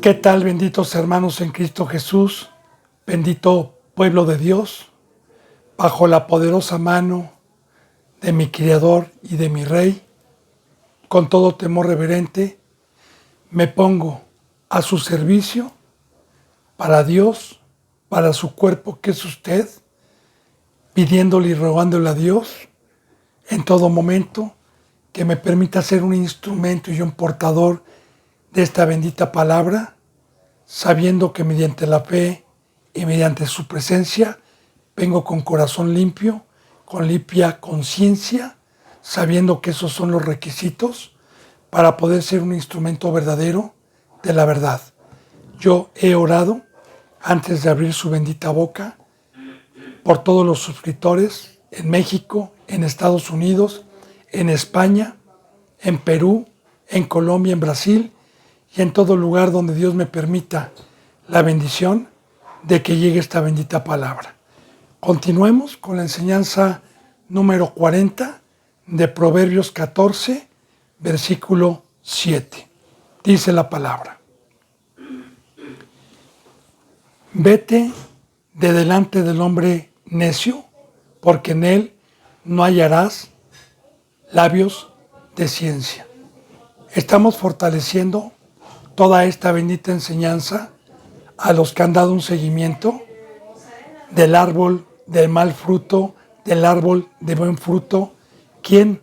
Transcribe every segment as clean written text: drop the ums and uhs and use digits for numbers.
¿Qué tal, benditos hermanos en Cristo Jesús? Bendito pueblo de Dios, bajo la poderosa mano de mi Criador y de mi Rey, con todo temor reverente, me pongo a su servicio para Dios, para su cuerpo que es usted, pidiéndole y rogándole a Dios en todo momento que me permita ser un instrumento y un portador de esta bendita palabra, sabiendo que mediante la fe y mediante su presencia vengo con corazón limpio, con limpia conciencia, sabiendo que esos son los requisitos para poder ser un instrumento verdadero de la verdad. Yo he orado antes de abrir su bendita boca por todos los suscriptores en México, en Estados Unidos, en España, en Perú, en Colombia, en Brasil y en todo lugar donde Dios me permita la bendición de que llegue esta bendita palabra. Continuemos con la enseñanza número 40 de Proverbios 14, versículo 7. Dice la palabra: vete de delante del hombre necio, porque en él no hallarás labios de ciencia. Estamos fortaleciendo toda esta bendita enseñanza a los que han dado un seguimiento del árbol del mal fruto, del árbol de buen fruto. ¿Quién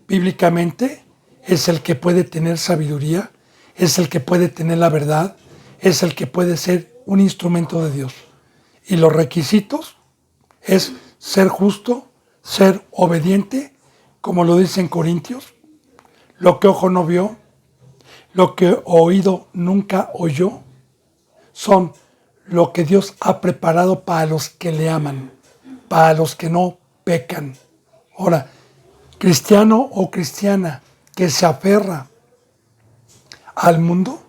bíblicamente es el que puede tener sabiduría? Es el que puede tener la verdad, es el que puede ser un instrumento de Dios. Y los requisitos es ser justo, ser obediente, como lo dice en Corintios, lo que ojo no vio, lo que oído nunca oyó, son lo que Dios ha preparado para los que le aman, para los que no pecan. Ahora, cristiano o cristiana que se aferra al mundo,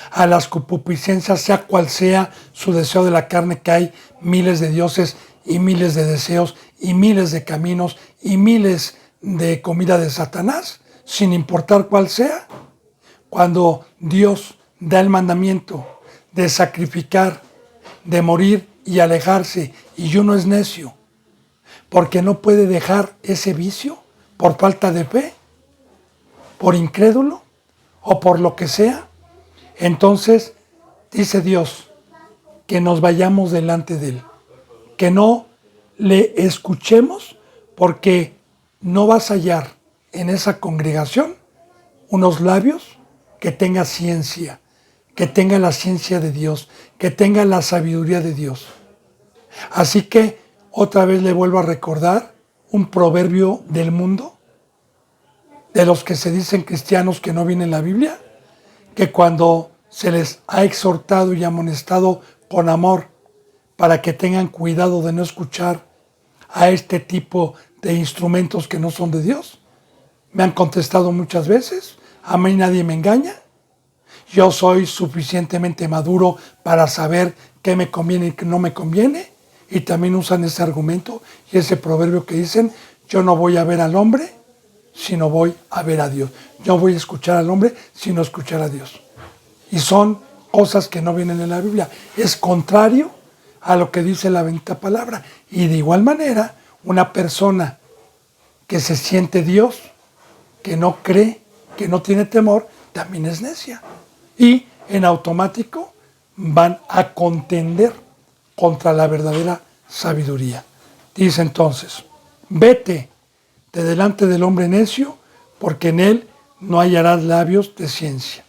a las concupiscencias, sea cual sea su deseo de la carne, que hay miles de dioses y miles de deseos y miles de caminos y miles de comida de Satanás, sin importar cuál sea. Cuando Dios da el mandamiento de sacrificar, de morir y alejarse, y uno es necio, porque no puede dejar ese vicio por falta de fe, por incrédulo o por lo que sea, entonces dice Dios que nos vayamos delante de Él, que no le escuchemos, porque no vas a hallar en esa congregación unos labios que tengan ciencia, que tengan la ciencia de Dios, que tengan la sabiduría de Dios. Así que otra vez le vuelvo a recordar un proverbio del mundo, de los que se dicen cristianos que no viene en la Biblia, que cuando se les ha exhortado y amonestado con amor para que tengan cuidado de no escuchar a este tipo de instrumentos que no son de Dios, me han contestado muchas veces: a mí nadie me engaña, yo soy suficientemente maduro para saber qué me conviene y qué no me conviene. Y también usan ese argumento y ese proverbio que dicen: yo no voy a ver al hombre, sino voy a ver a Dios. Yo voy a escuchar al hombre, sino escuchar a Dios. Y son cosas que no vienen en la Biblia. Es contrario a lo que dice la bendita palabra. Y de igual manera, una persona que se siente Dios, que no cree, que no tiene temor, también es necia. Y en automático van a contender contra la verdadera sabiduría. Dice entonces: vete de delante del hombre necio, porque en él no hallarás labios de ciencia.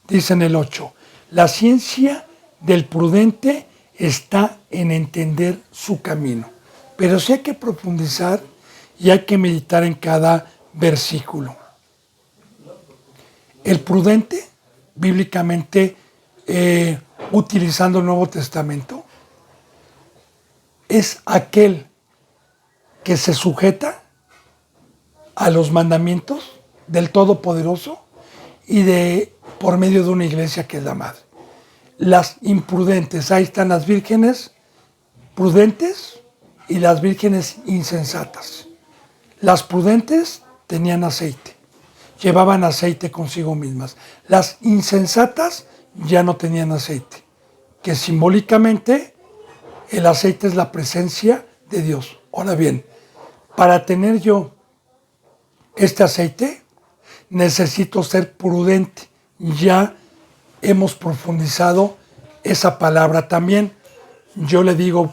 Dice en el 8: la ciencia del prudente está en entender su camino. Pero sí hay que profundizar y hay que meditar en cada versículo. El prudente, bíblicamente, utilizando el Nuevo Testamento, es aquel que se sujeta a los mandamientos del Todopoderoso y por medio de una iglesia que es la madre. Las imprudentes, ahí están las vírgenes prudentes y las vírgenes insensatas. Las prudentes tenían aceite, llevaban aceite consigo mismas. Las insensatas ya no tenían aceite, que simbólicamente el aceite es la presencia de Dios. Ahora bien, para tener yo este aceite, necesito ser prudente. Ya hemos profundizado esa palabra también. Yo le digo,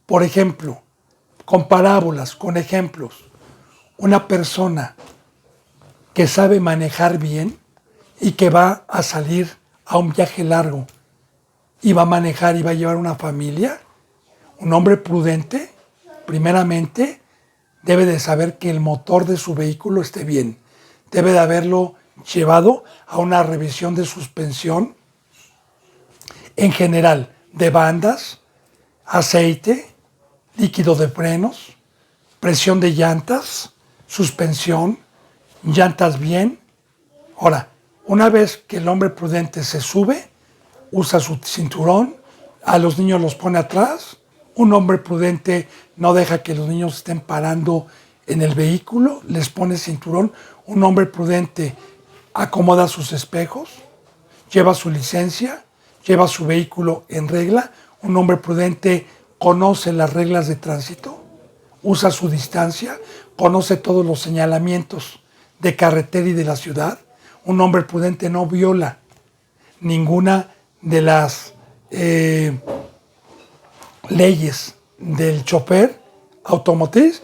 por ejemplo, con parábolas, con ejemplos, una persona que sabe manejar bien y que va a salir a un viaje largo y va a manejar y va a llevar una familia, un hombre prudente, primeramente, debe de saber que el motor de su vehículo esté bien. Debe de haberlo llevado a una revisión de suspensión, en general, de bandas, aceite, líquido de frenos, presión de llantas, suspensión, llantas bien. Ahora, una vez que el hombre prudente se sube, usa su cinturón, a los niños los pone atrás. Un hombre prudente no deja que los niños estén parando en el vehículo, les pone cinturón. Un hombre prudente acomoda sus espejos, lleva su licencia, lleva su vehículo en regla. Un hombre prudente conoce las reglas de tránsito, usa su distancia, conoce todos los señalamientos de carretera y de la ciudad. Un hombre prudente no viola ninguna de las leyes del chofer automotriz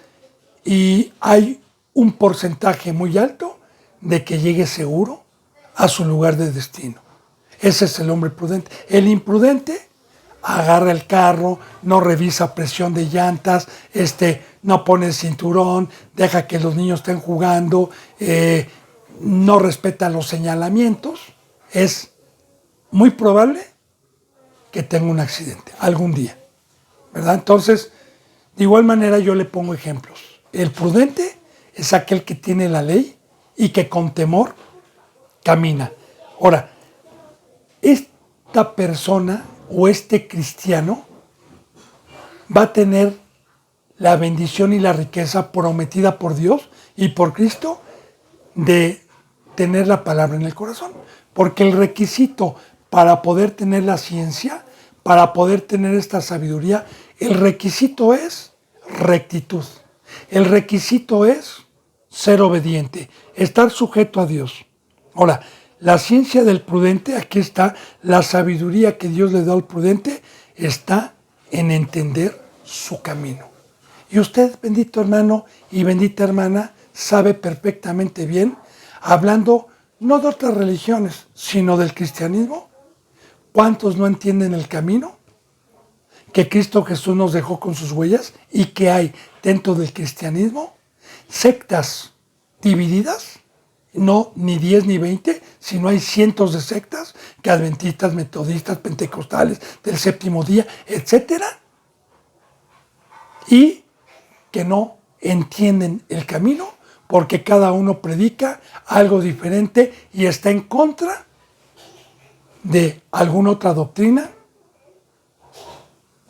y hay un porcentaje muy alto de que llegue seguro a su lugar de destino. Ese es el hombre prudente. El imprudente agarra el carro, no revisa presión de llantas, no pone el cinturón, deja que los niños estén jugando, no respeta los señalamientos. Es muy probable que tenga un accidente algún día, ¿verdad? Entonces, de igual manera yo le pongo ejemplos. El prudente es aquel que tiene la ley y que con temor camina. Ahora, esta persona o este cristiano va a tener la bendición y la riqueza prometida por Dios y por Cristo de tener la palabra en el corazón. Porque el requisito para poder tener la ciencia, para poder tener esta sabiduría, el requisito es rectitud. El requisito es ser obediente, estar sujeto a Dios. Ahora, la ciencia del prudente, aquí está, la sabiduría que Dios le da al prudente, está en entender su camino. Y usted, bendito hermano y bendita hermana, sabe perfectamente bien, hablando no de otras religiones, sino del cristianismo, ¿cuántos no entienden el camino que Cristo Jesús nos dejó con sus huellas y que hay dentro del cristianismo? Sectas divididas, no ni 10 ni 20, sino hay cientos de sectas, que adventistas, metodistas, pentecostales, del séptimo día, etcétera, y que no entienden el camino porque cada uno predica algo diferente y está en contra de alguna otra doctrina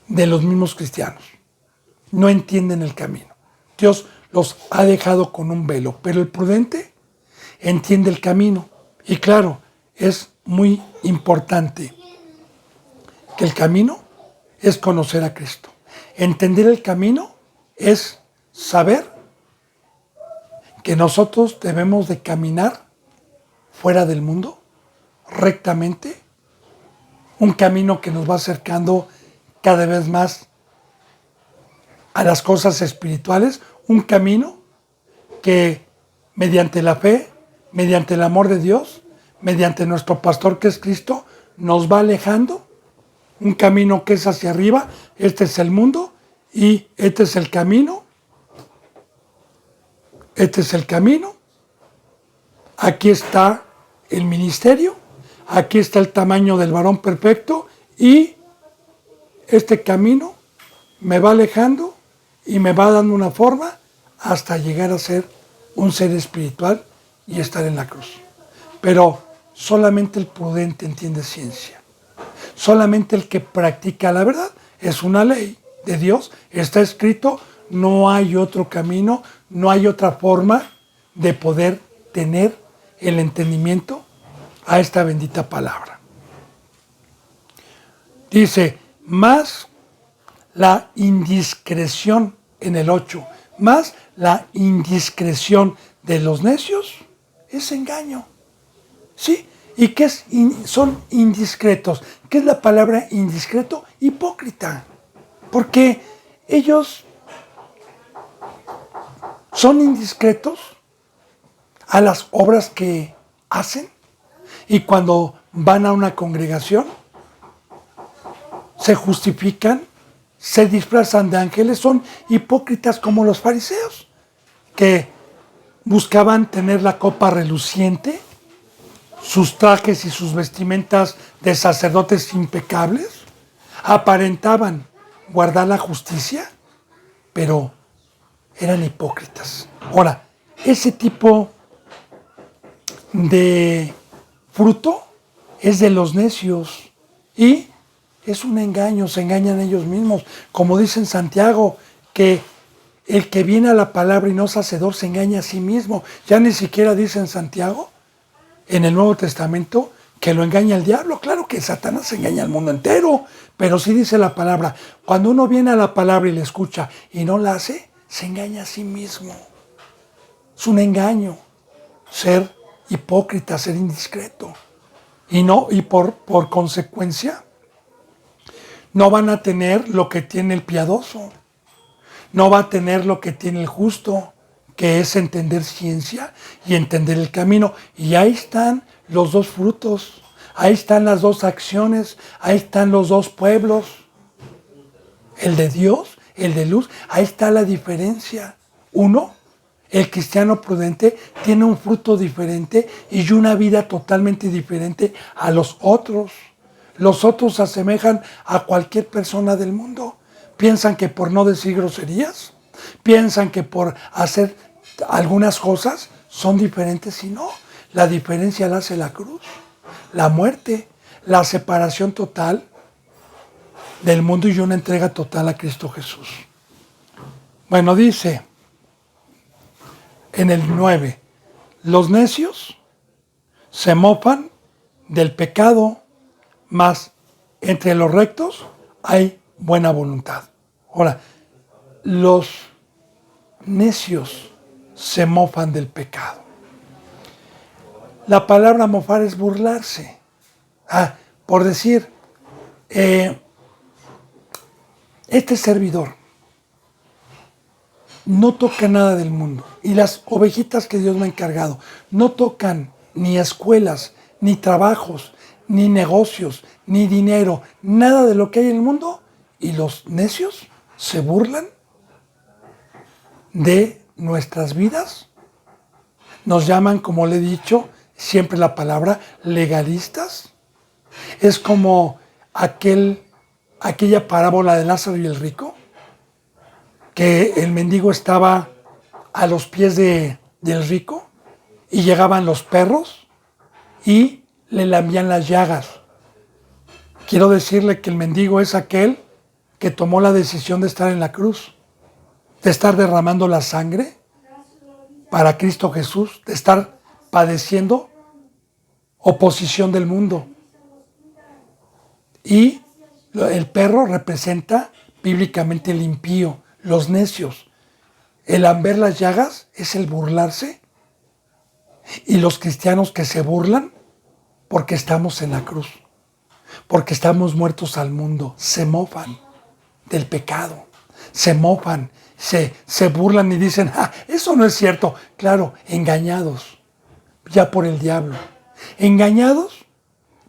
de los mismos cristianos. No entienden el camino. Dios los ha dejado con un velo, pero el prudente entiende el camino. Y claro, es muy importante que el camino es conocer a Cristo. Entender el camino es saber que nosotros debemos de caminar fuera del mundo, rectamente, un camino que nos va acercando cada vez más a las cosas espirituales, un camino que mediante la fe, mediante el amor de Dios, mediante nuestro pastor que es Cristo, nos va alejando, un camino que es hacia arriba, este es el mundo y este es el camino, aquí está el ministerio, aquí está el tamaño del varón perfecto y este camino me va alejando y me va dando una forma hasta llegar a ser un ser espiritual y estar en la cruz. Pero solamente el prudente entiende ciencia. Solamente el que practica la verdad. Es una ley de Dios, está escrito, no hay otro camino, no hay otra forma de poder tener el entendimiento a esta bendita palabra. Dice, más la indiscreción en el 8, más la indiscreción de los necios es engaño. ¿Sí? ¿Y qué es son indiscretos? ¿Qué es la palabra indiscreto? Hipócrita. Porque ellos son indiscretos a las obras que hacen y cuando van a una congregación se justifican, se disfrazan de ángeles, son hipócritas como los fariseos, que buscaban tener la copa reluciente, sus trajes y sus vestimentas de sacerdotes impecables, aparentaban guardar la justicia, pero eran hipócritas. Ahora, ese tipo de fruto es de los necios y es un engaño, se engañan ellos mismos. Como dice en Santiago, que el que viene a la palabra y no es hacedor se engaña a sí mismo. Ya ni siquiera dice en Santiago, en el Nuevo Testamento, que lo engaña el diablo. Claro que Satanás engaña al mundo entero, pero sí dice la palabra, cuando uno viene a la palabra y la escucha y no la hace, se engaña a sí mismo. Es un engaño ser hipócrita, ser indiscreto. Y por consecuencia, no van a tener lo que tiene el piadoso. No va a tener lo que tiene el justo, que es entender ciencia y entender el camino. Y ahí están los dos frutos, ahí están las dos acciones, ahí están los dos pueblos. El de Dios, el de luz, ahí está la diferencia. Uno, el cristiano prudente, tiene un fruto diferente y una vida totalmente diferente a los otros. Los otros se asemejan a cualquier persona del mundo. Piensan que por no decir groserías, piensan que por hacer algunas cosas son diferentes y no. La diferencia la hace la cruz, la muerte, la separación total del mundo y una entrega total a Cristo Jesús. Bueno, dice en el 9, los necios se mofan del pecado, mas entre los rectos hay buena voluntad. Ahora, los necios se mofan del pecado. La palabra mofar es burlarse. Por decir, este servidor no toca nada del mundo y las ovejitas que Dios me ha encargado no tocan ni escuelas, ni trabajos, ni negocios, ni dinero, nada de lo que hay en el mundo, y los necios se burlan de nuestras vidas. Nos llaman, como le he dicho, siempre la palabra legalistas. Es como aquella parábola de Lázaro y el rico, que el mendigo estaba a los pies del rico y llegaban los perros y le lamían las llagas. Quiero decirle que el mendigo es aquel que tomó la decisión de estar en la cruz, de estar derramando la sangre para Cristo Jesús, de estar padeciendo oposición del mundo. Y el perro representa bíblicamente el impío, los necios. El lamber las llagas es el burlarse. Y los cristianos que se burlan porque estamos en la cruz, porque estamos muertos al mundo, se mofan del pecado, se mofan, se burlan y dicen, eso no es cierto. Claro, engañados ya por el diablo. Engañados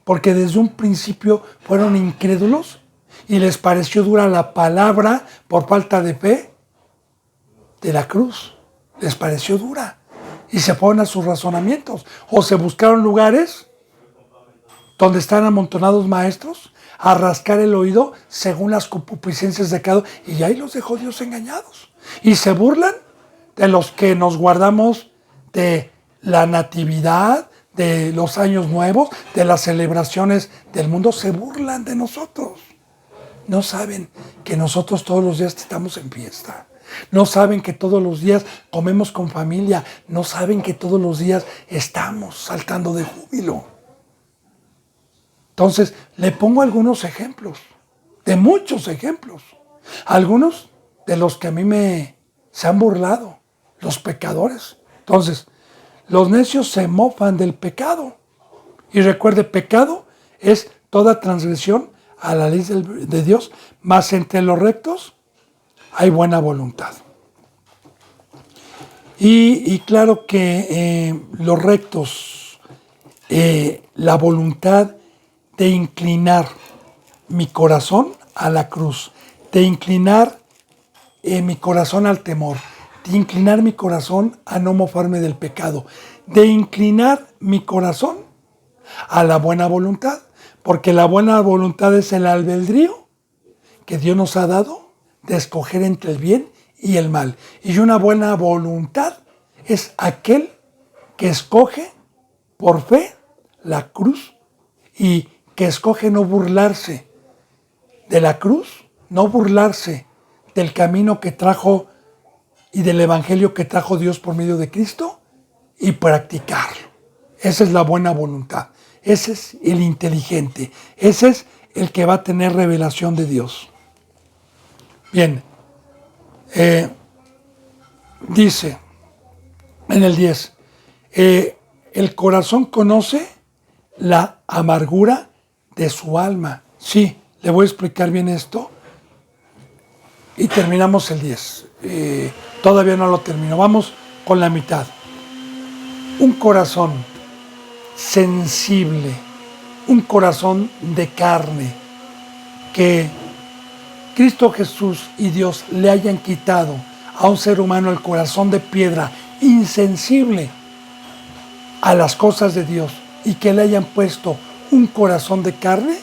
porque desde un principio fueron incrédulos y les pareció dura la palabra por falta de fe de la cruz. Les pareció dura y se fueron a sus razonamientos o se buscaron lugares donde están amontonados maestros a rascar el oído según las concupiscencias de cada uno, y ahí los dejó Dios engañados. Y se burlan de los que nos guardamos de la natividad, de los años nuevos, de las celebraciones del mundo. Se burlan de nosotros. No saben que nosotros todos los días estamos en fiesta. No saben que todos los días comemos con familia. No saben que todos los días estamos saltando de júbilo. Entonces, le pongo algunos ejemplos. de muchos ejemplos. Algunos de los que a mí se han burlado, los pecadores. Entonces, los necios se mofan del pecado. Y recuerde, pecado es toda transgresión a la ley de Dios, mas entre los rectos hay buena voluntad. Y claro que los rectos, la voluntad de inclinar mi corazón a la cruz, de inclinar mi corazón al temor, de inclinar mi corazón a no mofarme del pecado, de inclinar mi corazón a la buena voluntad, porque la buena voluntad es el albedrío que Dios nos ha dado de escoger entre el bien y el mal. Y una buena voluntad es aquel que escoge por fe la cruz y que escoge no burlarse de la cruz, no burlarse del camino que trajo y del evangelio que trajo Dios por medio de Cristo y practicarlo. Esa es la buena voluntad. Ese es el inteligente. Ese es el que va a tener revelación de Dios. Bien, dice en el 10, el corazón conoce la amargura de su alma. Sí, le voy a explicar bien esto y terminamos el 10. Todavía no lo termino, vamos con la mitad. Un corazón sensible, un corazón de carne, que Cristo Jesús y Dios le hayan quitado a un ser humano el corazón de piedra, insensible a las cosas de Dios, y que le hayan puesto un corazón de carne,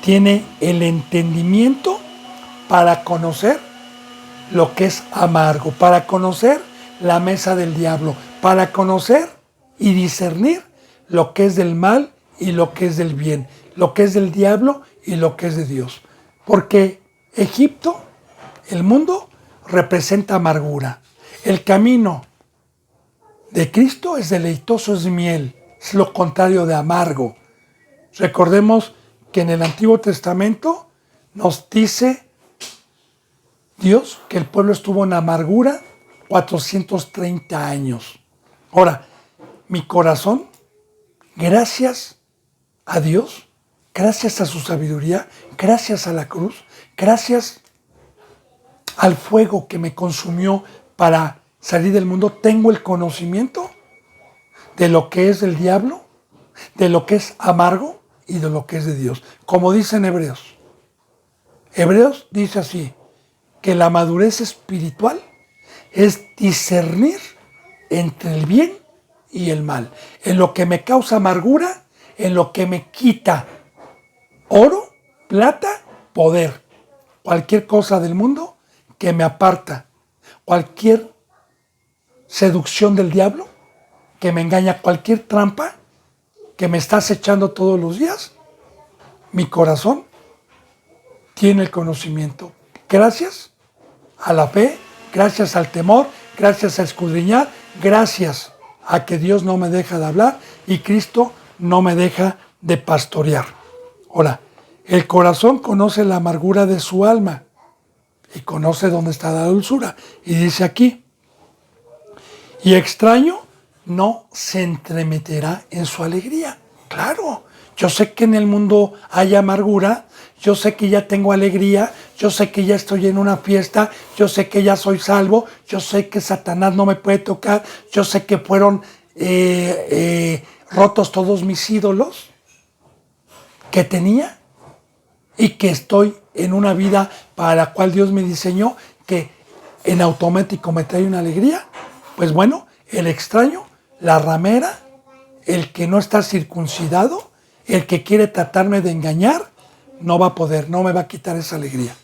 tiene el entendimiento para conocer lo que es amargo, para conocer la mesa del diablo, para conocer y discernir lo que es del mal y lo que es del bien, lo que es del diablo y lo que es de Dios. Porque Egipto, el mundo, representa amargura. El camino de Cristo es deleitoso, es miel, es lo contrario de amargo. Recordemos que en el Antiguo Testamento nos dice Dios que el pueblo estuvo en amargura 430 años. Ahora, mi corazón, gracias a Dios, gracias a su sabiduría, gracias a la cruz, gracias al fuego que me consumió para salir del mundo, tengo el conocimiento de lo que es del diablo, de lo que es amargo y de lo que es de Dios. Como dicen Hebreos. Hebreos dice así, que la madurez espiritual es discernir entre el bien y el mal. En lo que me causa amargura, en lo que me quita oro, plata, poder. Cualquier cosa del mundo que me aparta. Cualquier seducción del diablo que me engaña, cualquier trampa que me está acechando todos los días. Mi corazón tiene el conocimiento. Gracias a la fe, gracias al temor, gracias a escudriñar, gracias a que Dios no me deja de hablar y Cristo no me deja de pastorear. Ahora, el corazón conoce la amargura de su alma y conoce dónde está la dulzura. Y dice aquí, y extraño no se entremeterá en su alegría. Claro, yo sé que en el mundo hay amargura, yo sé que ya tengo alegría, yo sé que ya estoy en una fiesta, yo sé que ya soy salvo, yo sé que Satanás no me puede tocar, yo sé que fueron rotos todos mis ídolos que tenía y que estoy en una vida para la cual Dios me diseñó, que en automático me trae una alegría. Pues bueno, el extraño, la ramera, el que no está circuncidado, el que quiere tratarme de engañar, no va a poder, no me va a quitar esa alegría.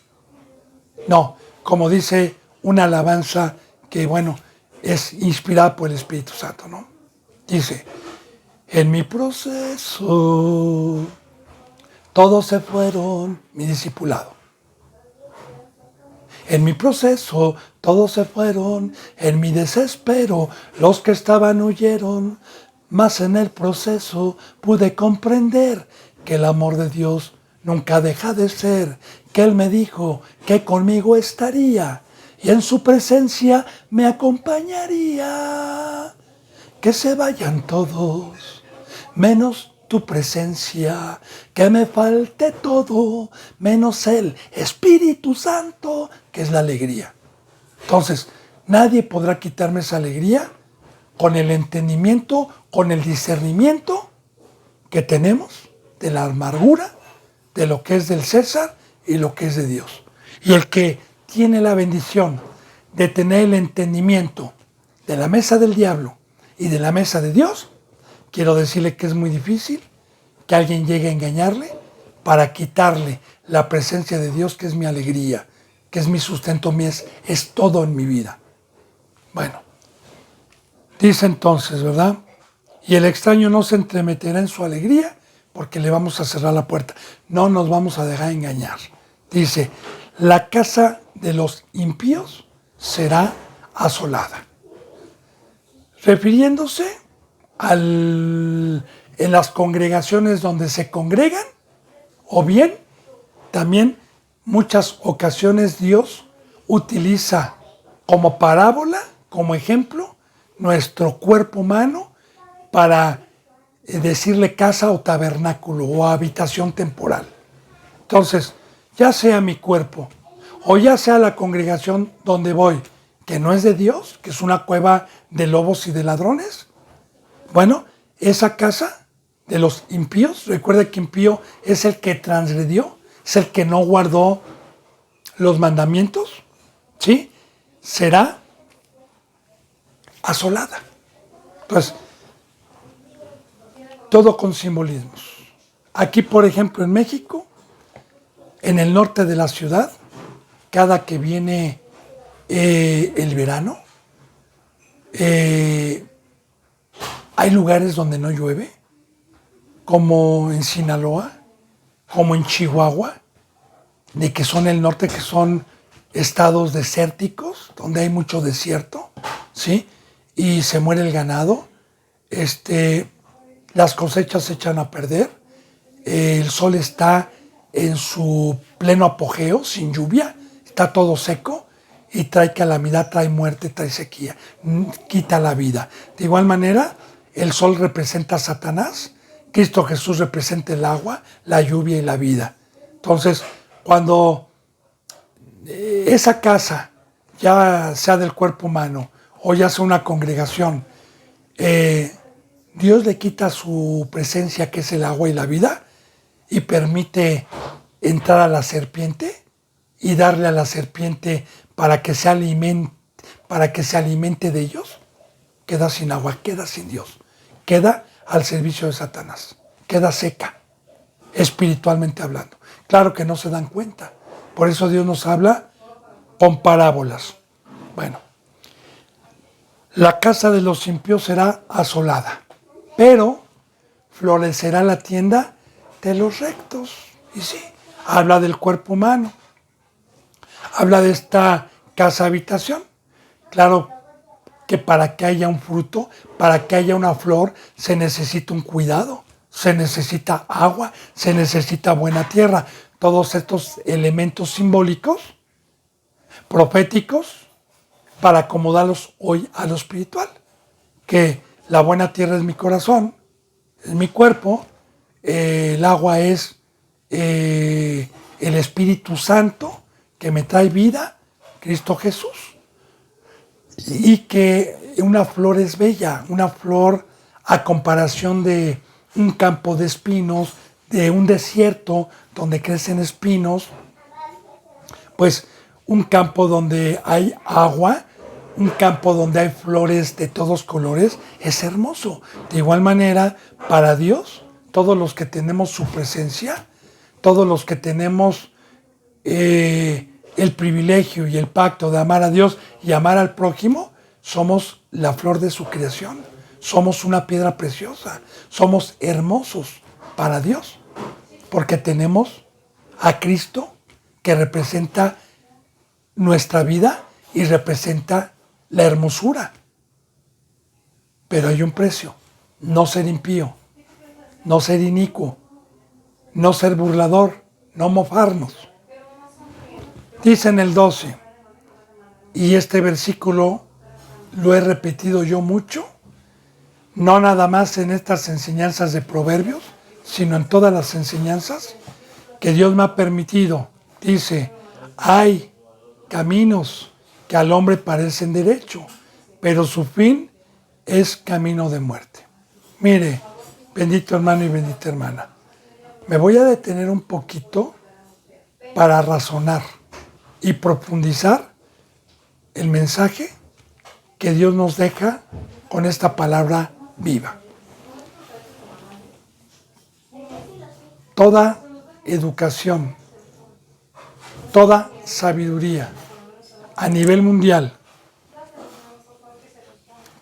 No, como dice una alabanza que, bueno, es inspirada por el Espíritu Santo, ¿no? Dice, en mi proceso todos se fueron, mi discipulado. En mi proceso todos se fueron, en mi desespero los que estaban huyeron, mas en el proceso pude comprender que el amor de Dios nunca deja de ser, que Él me dijo que conmigo estaría y en su presencia me acompañaría. Que se vayan todos, menos tu presencia, que me falte todo, menos el Espíritu Santo, que es la alegría. Entonces, nadie podrá quitarme esa alegría con el entendimiento, con el discernimiento que tenemos de la amargura, de lo que es del César y lo que es de Dios. Y el que tiene la bendición de tener el entendimiento de la mesa del diablo y de la mesa de Dios, quiero decirle que es muy difícil que alguien llegue a engañarle para quitarle la presencia de Dios, que es mi alegría, que es mi sustento, es todo en mi vida. Bueno, dice entonces, ¿verdad? Y el extraño no se entremeterá en su alegría porque le vamos a cerrar la puerta. No nos vamos a dejar engañar. Dice, la casa de los impíos será asolada. Refiriéndose en las congregaciones donde se congregan, o bien también muchas ocasiones Dios utiliza como parábola, como ejemplo, nuestro cuerpo humano para decirle casa o tabernáculo o habitación temporal. Entonces, ya sea mi cuerpo o ya sea la congregación donde voy, que no es de Dios, que es una cueva de lobos y de ladrones, bueno, esa casa de los impíos, recuerda que impío es el que transgredió, es el que no guardó los mandamientos, ¿sí? Será asolada. Entonces, todo con simbolismos. Aquí, por ejemplo, en México, en el norte de la ciudad, cada que viene el verano, hay lugares donde no llueve, como en Sinaloa, como en Chihuahua, de que son el norte, que son estados desérticos, donde hay mucho desierto, ¿sí? Y se muere el ganado, las cosechas se echan a perder, el sol está en su pleno apogeo, sin lluvia, está todo seco y trae calamidad, trae muerte, trae sequía, quita la vida. De igual manera, el sol representa a Satanás, Cristo Jesús representa el agua, la lluvia y la vida. Entonces, cuando esa casa, ya sea del cuerpo humano o ya sea una congregación, Dios le quita su presencia, que es el agua y la vida, y permite entrar a la serpiente y darle a la serpiente para que se alimente de ellos, queda sin agua, queda sin Dios, queda al servicio de Satanás, queda seca, espiritualmente hablando. Claro que no se dan cuenta, por eso Dios nos habla con parábolas. Bueno, la casa de los impíos será asolada, pero florecerá la tienda de los rectos. Y sí, habla del cuerpo humano, habla de esta casa habitación. Claro que para que haya un fruto, para que haya una flor, se necesita un cuidado, se necesita agua, se necesita buena tierra. Todos estos elementos simbólicos, proféticos, para acomodarlos hoy a lo espiritual. Que la buena tierra es mi corazón, es mi cuerpo, el agua es el Espíritu Santo que me trae vida, Cristo Jesús, y que una flor es bella, una flor a comparación de un campo de espinos, de un desierto donde crecen espinos, pues un campo donde hay agua, un campo donde hay flores de todos colores, es hermoso. De igual manera, para Dios, todos los que tenemos su presencia, todos los que tenemos el privilegio y el pacto de amar a Dios y amar al prójimo, somos la flor de su creación, somos una piedra preciosa, somos hermosos para Dios, porque tenemos a Cristo que representa nuestra vida y representa la hermosura. Pero hay un precio: no ser impío, no ser inicuo, no ser burlador, no mofarnos. Dice en el 12, y este versículo lo he repetido yo mucho, no nada más en estas enseñanzas de Proverbios, sino en todas las enseñanzas que Dios me ha permitido. Dice, hay caminos que al hombre parecen derecho, pero su fin es camino de muerte. Mire, bendito hermano y bendita hermana, me voy a detener un poquito para razonar y profundizar el mensaje que Dios nos deja con esta palabra viva. Toda educación, toda sabiduría a nivel mundial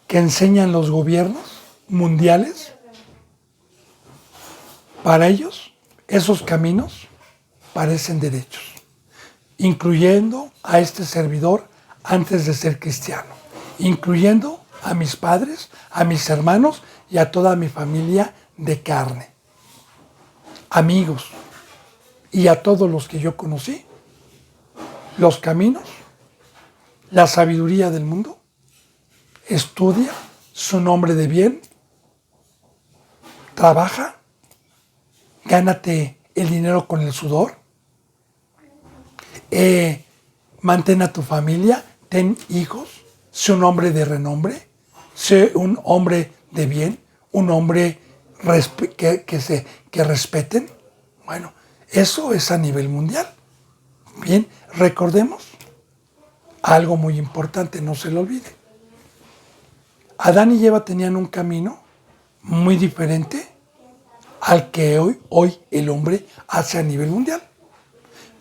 que enseñan los gobiernos mundiales, para ellos esos caminos parecen derechos, incluyendo a este servidor antes de ser cristiano, incluyendo a mis padres, a mis hermanos y a toda mi familia de carne, amigos y a todos los que yo conocí. Los caminos, la sabiduría del mundo, estudia su nombre de bien, trabaja, gánate el dinero con el sudor, mantén a tu familia, ten hijos, sé un hombre de renombre, sé un hombre de bien, un hombre que respeten. Bueno, eso es a nivel mundial. Bien, recordemos algo muy importante, no se lo olvide. Adán y Eva tenían un camino muy diferente al que hoy el hombre hace a nivel mundial.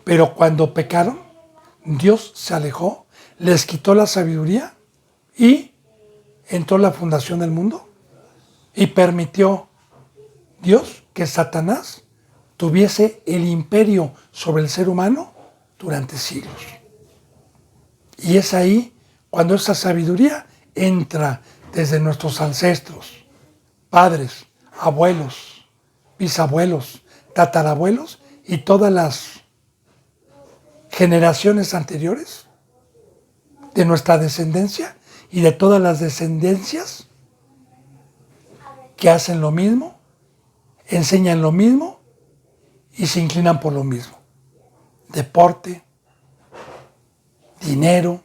Pero cuando pecaron, Dios se alejó, les quitó la sabiduría y entró la fundación del mundo y permitió Dios que Satanás tuviese el imperio sobre el ser humano durante siglos. Y es ahí cuando esa sabiduría entra desde nuestros ancestros, padres, abuelos, bisabuelos, tatarabuelos y todas las generaciones anteriores de nuestra descendencia y de todas las descendencias que hacen lo mismo, enseñan lo mismo y se inclinan por lo mismo. Deporte, dinero,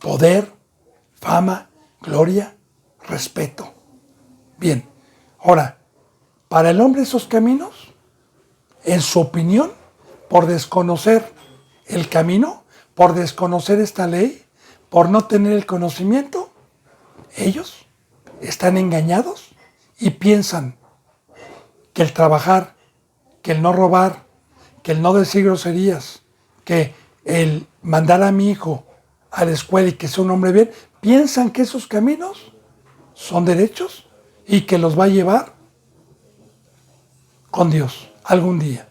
poder, fama, gloria, respeto. Bien, ahora, para el hombre esos caminos, en su opinión, por desconocer el camino, por desconocer esta ley, por no tener el conocimiento, ellos están engañados y piensan que el trabajar, que el no robar, que el no decir groserías, que el mandar a mi hijo a la escuela y que sea un hombre bien, piensan que esos caminos son derechos y que los va a llevar con Dios algún día.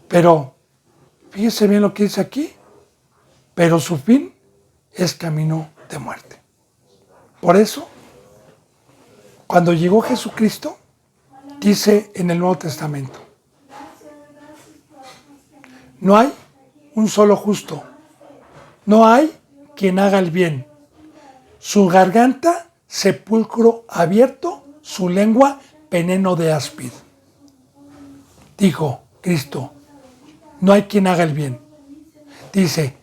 Pero fíjese bien lo que dice aquí, pero su fin es camino de muerte. Por eso, cuando llegó Jesucristo, dice en el Nuevo Testamento, no hay un solo justo, no hay quien haga el bien. Su garganta, sepulcro abierto, su lengua, veneno de áspid. Dijo Cristo, no hay quien haga el bien. Dice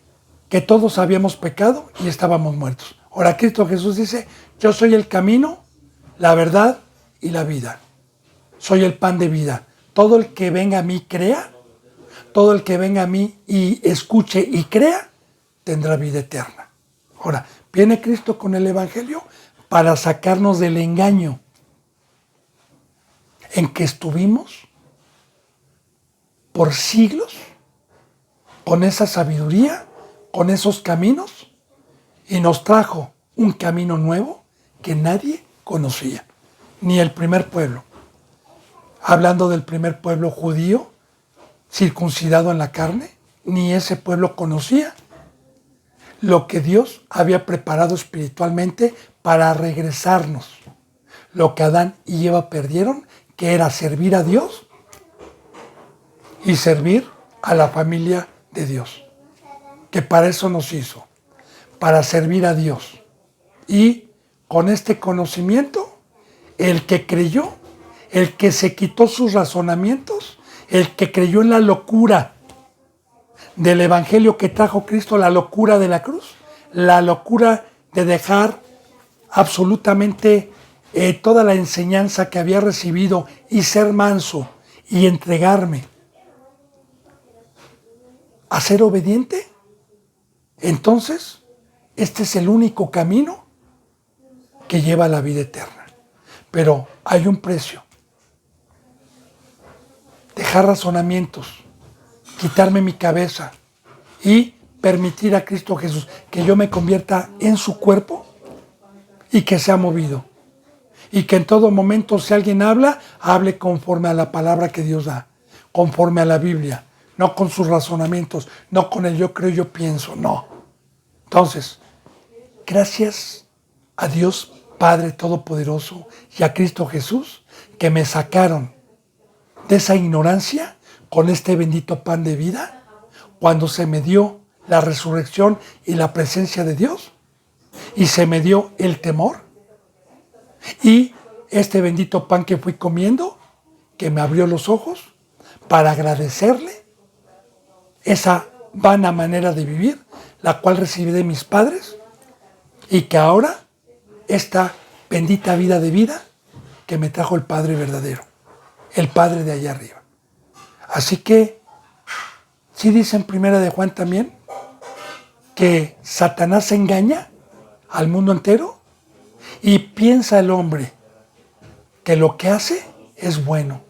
que todos habíamos pecado y estábamos muertos. Ahora Cristo Jesús dice, yo soy el camino, la verdad y la vida. Soy el pan de vida. Todo el que venga a mí crea, todo el que venga a mí y escuche y crea, tendrá vida eterna. Ahora, viene Cristo con el Evangelio para sacarnos del engaño en que estuvimos por siglos con esa sabiduría, con esos caminos, y nos trajo un camino nuevo que nadie conocía, ni el primer pueblo. Hablando del primer pueblo judío, circuncidado en la carne, ni ese pueblo conocía lo que Dios había preparado espiritualmente para regresarnos. Lo que Adán y Eva perdieron, que era servir a Dios y servir a la familia de Dios. que para eso nos hizo, para servir a Dios. Y con este conocimiento, el que creyó, el que se quitó sus razonamientos, el que creyó en la locura del evangelio que trajo Cristo, la locura de la cruz, la locura de dejar absolutamente toda la enseñanza que había recibido y ser manso y entregarme a ser obediente, entonces este es el único camino que lleva a la vida eterna. Pero hay un precio. Dejar razonamientos, quitarme mi cabeza y permitir a Cristo Jesús que yo me convierta en su cuerpo y que sea movido. Y que en todo momento, si alguien habla, hable conforme a la palabra que Dios da, conforme a la Biblia, no con sus razonamientos, no con el yo creo, yo pienso, no. Entonces, gracias a Dios Padre Todopoderoso y a Cristo Jesús, que me sacaron de esa ignorancia con este bendito pan de vida, cuando se me dio la resurrección y la presencia de Dios, y se me dio el temor, y este bendito pan que fui comiendo, que me abrió los ojos para agradecerle esa vana manera de vivir, la cual recibí de mis padres, y que ahora esta bendita vida de vida que me trajo el Padre verdadero, el Padre de allá arriba. Así que, sí dice en Primera de Juan también, que Satanás engaña al mundo entero y piensa el hombre que lo que hace es bueno.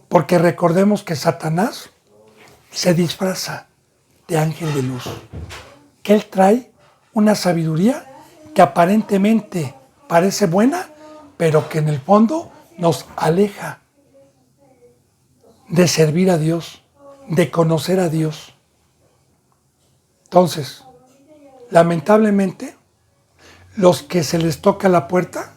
Porque recordemos que Satanás se disfraza de ángel de luz, que él trae una sabiduría que aparentemente parece buena, pero que en el fondo nos aleja de servir a Dios, de conocer a Dios. Entonces, lamentablemente, los que se les toca la puerta,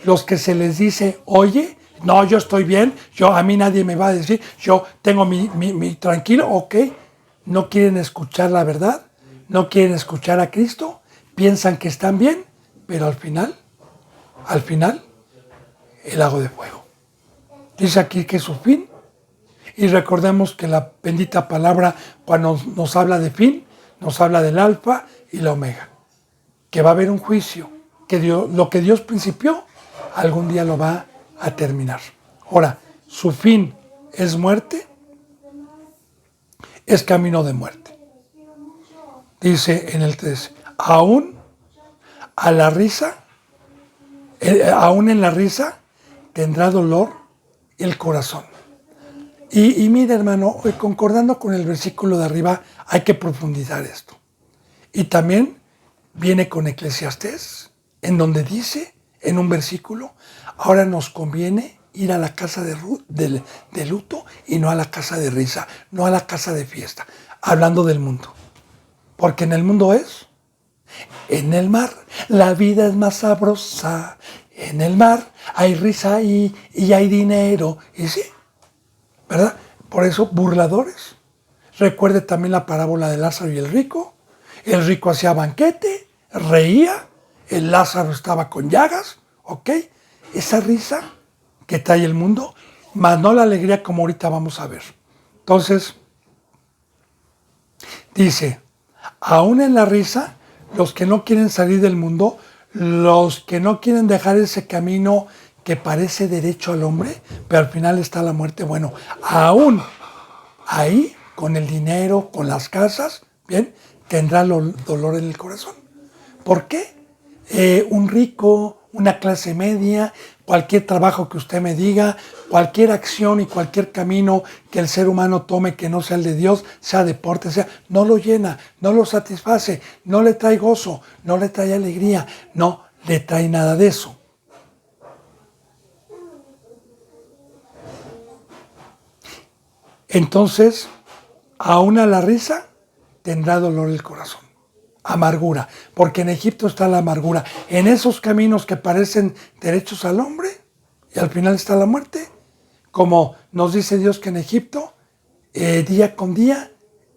los que se les dice, oye, no, yo estoy bien, a mí nadie me va a decir, yo tengo mi tranquilo, ok, no quieren escuchar la verdad, no quieren escuchar a Cristo, piensan que están bien, pero al final, el lago de fuego. Dice aquí que es su fin, y recordemos que la bendita palabra, cuando nos habla de fin, nos habla del alfa y la omega, que va a haber un juicio, que lo que Dios principió, algún día lo va a terminar. Ahora, su fin es muerte, es camino de muerte. Dice en el 13, aún en la risa tendrá dolor el corazón. Y mira, hermano, concordando con el versículo de arriba, hay que profundizar esto. Y también viene con Eclesiastés, en donde dice, en un versículo, ahora nos conviene ir a la casa de luto y no a la casa de risa, no a la casa de fiesta, hablando del mundo. Porque en el mundo en el mar la vida es más sabrosa, en el mar hay risa y hay dinero, y sí, ¿verdad? Por eso, burladores. Recuerde también la parábola de Lázaro y el rico. El rico hacía banquete, reía, el Lázaro estaba con llagas, ¿ok? Esa risa que trae el mundo, más no la alegría como ahorita vamos a ver. Entonces, dice, aún en la risa, los que no quieren salir del mundo, los que no quieren dejar ese camino que parece derecho al hombre, pero al final está la muerte, bueno, aún ahí, con el dinero, con las casas, bien, tendrá dolor en el corazón. ¿Por qué? Un rico, una clase media, cualquier trabajo que usted me diga, cualquier acción y cualquier camino que el ser humano tome que no sea el de Dios, sea deporte, no lo llena, no lo satisface, no le trae gozo, no le trae alegría, no le trae nada de eso. Entonces, aún a la risa tendrá dolor el corazón, amargura, porque en Egipto está la amargura. En esos caminos que parecen derechos al hombre, y al final está la muerte, como nos dice Dios que en Egipto, día con día,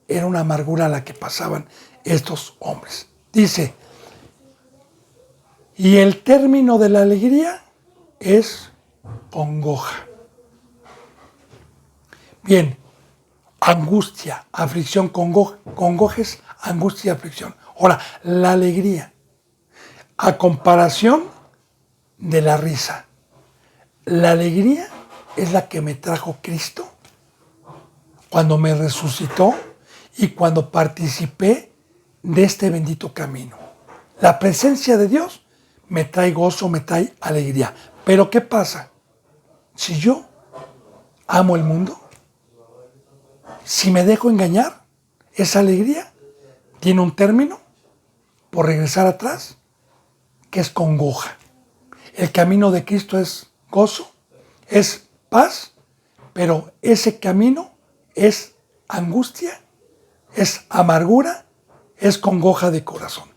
era una amargura la que pasaban estos hombres. Dice, y el término de la alegría es congoja. Bien, angustia, aflicción, congoja es angustia y aflicción. Ahora, la alegría, a comparación de la risa. La alegría es la que me trajo Cristo cuando me resucitó y cuando participé de este bendito camino. La presencia de Dios me trae gozo, me trae alegría. Pero ¿qué pasa? Si yo amo el mundo, si me dejo engañar, esa alegría tiene un término, por regresar atrás, que es congoja. El camino de Cristo es gozo, es paz, pero ese camino es angustia, es amargura, es congoja de corazón.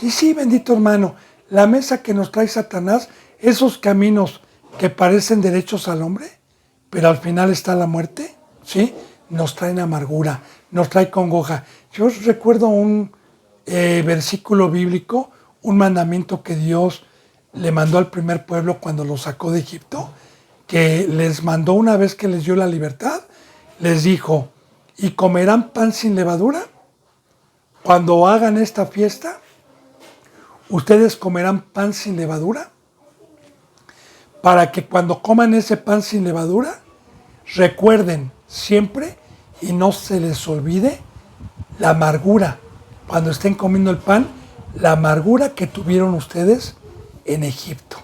Y sí, bendito hermano, la mesa que nos trae Satanás, esos caminos que parecen derechos al hombre, pero al final está la muerte, ¿sí? Nos traen amargura, nos trae congoja. Yo recuerdo un versículo bíblico, un mandamiento que Dios le mandó al primer pueblo cuando lo sacó de Egipto, que les mandó una vez que les dio la libertad, les dijo, ¿y comerán pan sin levadura? Cuando hagan esta fiesta, ¿ustedes comerán pan sin levadura? Para que cuando coman ese pan sin levadura, recuerden siempre y no se les olvide la amargura. Cuando estén comiendo el pan, la amargura que tuvieron ustedes en Egipto.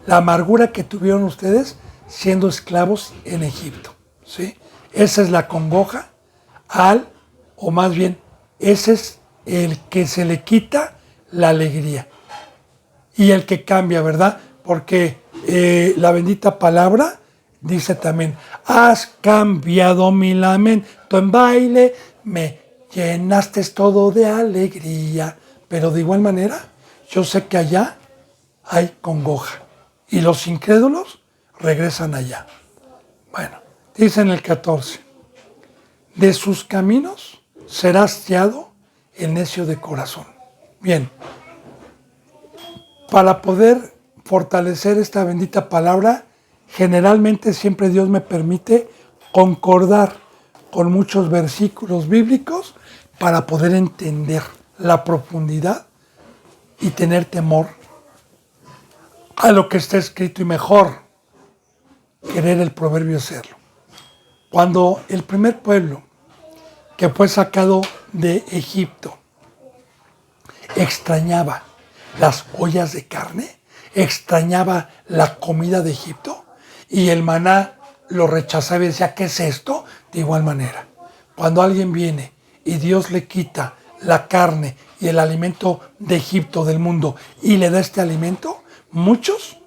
La amargura que tuvieron ustedes siendo esclavos en Egipto. ¿Sí? Esa es la congoja o más bien, ese es el que se le quita la alegría. Y el que cambia, ¿verdad? Porque la bendita palabra dice también, has cambiado mi lamento en baile, me llenaste todo de alegría. Pero de igual manera, yo sé que allá hay congoja. Y los incrédulos regresan allá. Bueno, dice en el 14, de sus caminos será hastiado el necio de corazón. Bien, para poder fortalecer esta bendita palabra, generalmente siempre Dios me permite concordar con muchos versículos bíblicos para poder entender la profundidad y tener temor a lo que está escrito y mejor querer el proverbio hacerlo. Cuando el primer pueblo que fue sacado de Egipto extrañaba las ollas de carne, extrañaba la comida de Egipto y el maná lo rechazaba y decía, ¿qué es esto? De igual manera, cuando alguien viene y Dios le quita la carne y el alimento de Egipto, del mundo, y le da este alimento, muchos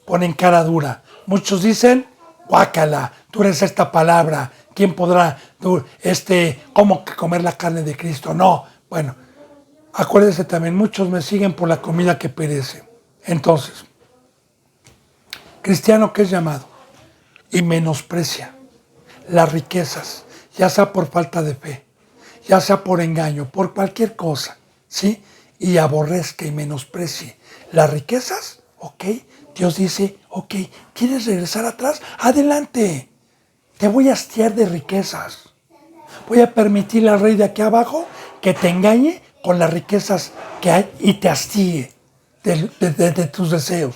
ponen cara dura. Muchos dicen, guácala, tú eres esta palabra, ¿quién podrá cómo que comer la carne de Cristo? No, bueno, acuérdense también, muchos me siguen por la comida que perece. Entonces, cristiano que es llamado y menosprecia las riquezas, ya sea por falta de fe, ya sea por engaño, por cualquier cosa, ¿sí? Y aborrezca y menosprecie las riquezas, ¿ok? Dios dice, ok, ¿quieres regresar atrás? Adelante, te voy a hastiar de riquezas. Voy a permitirle al rey de aquí abajo que te engañe con las riquezas que hay y te hastíe de tus deseos.